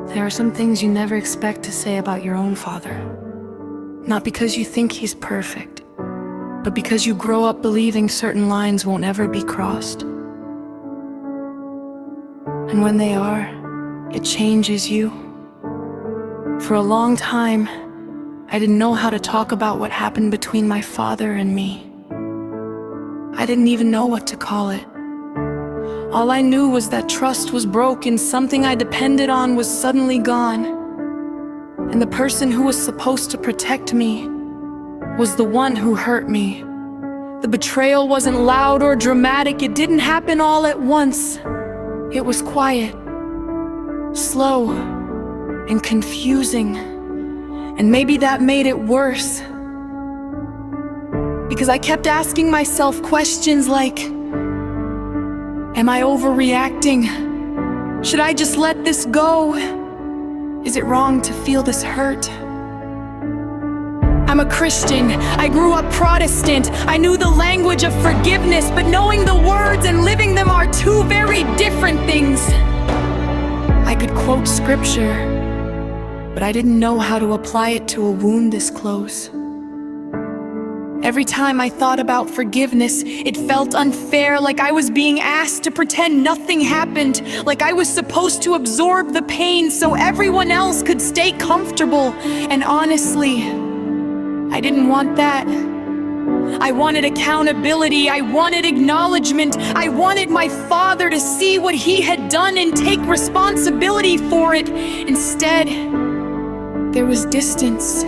There are some things you never expect to say about your own father. Not because you think he's perfect, but because you grow up believing certain lines won't ever be crossed. And when they are, it changes you. For a long time, I didn't know how to talk about what happened between my father and me. I didn't even know what to call it. All I knew was that trust was broken, something I depended on was suddenly gone. And the person who was supposed to protect me was the one who hurt me. The betrayal wasn't loud or dramatic, it didn't happen all at once. It was quiet, slow, and confusing. And maybe that made it worse. Because I kept asking myself questions like, am I overreacting? Should I just let this go? Is it wrong to feel this hurt? I'm a Christian. I grew up Protestant. I knew the language of forgiveness, but knowing the words and living them are two very different things. I could quote scripture, but I didn't know how to apply it to a wound this close. Every time I thought about forgiveness, it felt unfair, like I was being asked to pretend nothing happened, like I was supposed to absorb the pain so everyone else could stay comfortable. And honestly, I didn't want that. I wanted accountability, I wanted acknowledgement, I wanted my father to see what he had done and take responsibility for it. Instead, there was distance,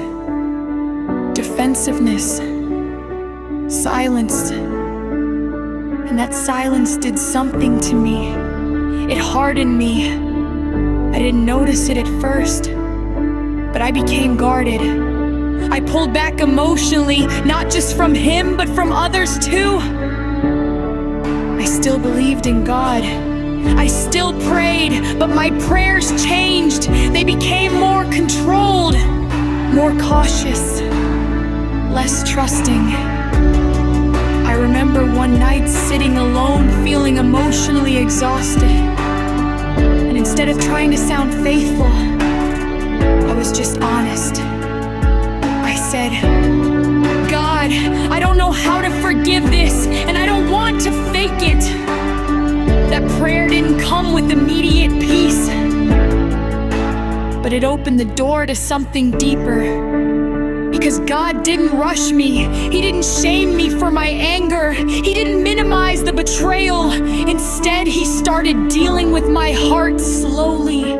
defensiveness, silence. And that silence did something to me. It hardened me. I didn't notice it at first, but I became guarded. I pulled back emotionally, not just from him, but from others too. I still believed in God. I still prayed, but my prayers changed. They became more controlled, more cautious, less trusting. I remember one night sitting alone, feeling emotionally exhausted. And instead of trying to sound faithful, I was just honest. I said, God, I don't know how to forgive this, and I don't want to fake it. That prayer didn't come with immediate peace, but it opened the door to something deeper. Because God didn't rush me. He didn't shame me for my anger. He didn't minimize the betrayal. Instead, he started dealing with my heart slowly,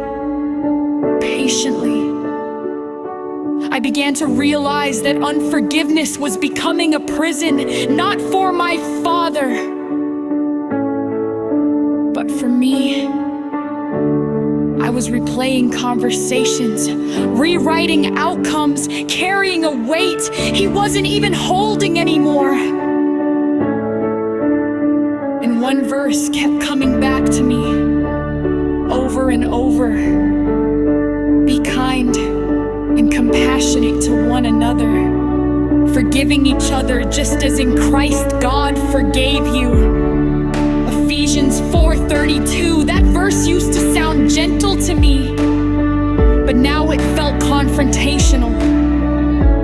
patiently. I began to realize that unforgiveness was becoming a prison, not for my father, but for me. I was replaying conversations, rewriting outcomes, carrying a weight he wasn't even holding anymore. And one verse kept coming back to me over and over. Be kind and compassionate to one another, forgiving each other just as in Christ God forgave you. Ephesians 4:32, that verse used to sound gentle to me, but now it felt confrontational.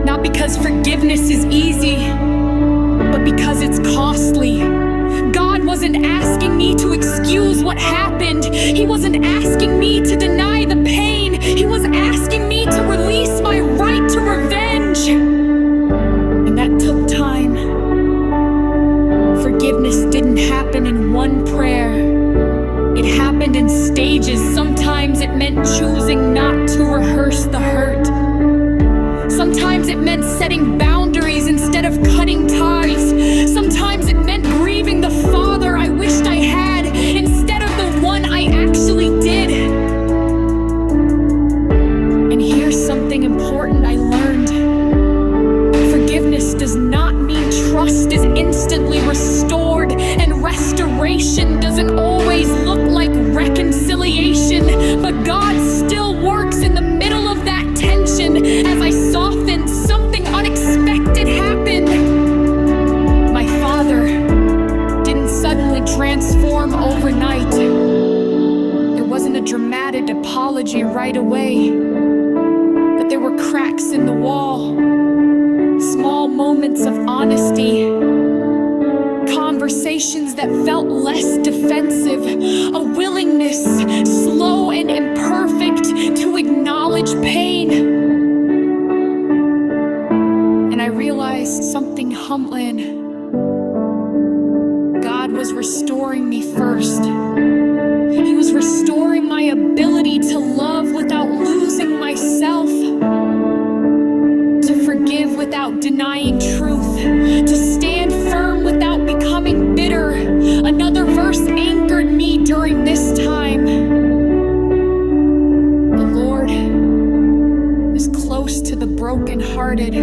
Not because forgiveness is easy, but because it's costly. God wasn't asking me to excuse what happened. He wasn't asking me to deny the pain. He was asking me to release my right to revenge. And that took time. Forgiveness didn't happen in one prayer. It happened in stages. Sometimes it meant choosing not to rehearse the hurt. Sometimes it meant setting boundaries instead of cutting ties. Sometimes it meant grieving the father I wished I had instead of the one I actually did. And here's something important I learned. Forgiveness does not mean trust is instantly restored, and restoration doesn't always look like reconciliation, but God still works in the middle of that tension. As I softened, something unexpected happened. apology right away, but there were cracks in the wall, small moments of honesty, conversations that felt less defensive, a willingness, slow and imperfect, to acknowledge pain. And I realized something humbling. God was restoring me first. He was restoring my ability to love without losing myself, to forgive without denying truth, to stand firm without becoming bitter. Another verse anchored me during this time. The Lord is close to the brokenhearted.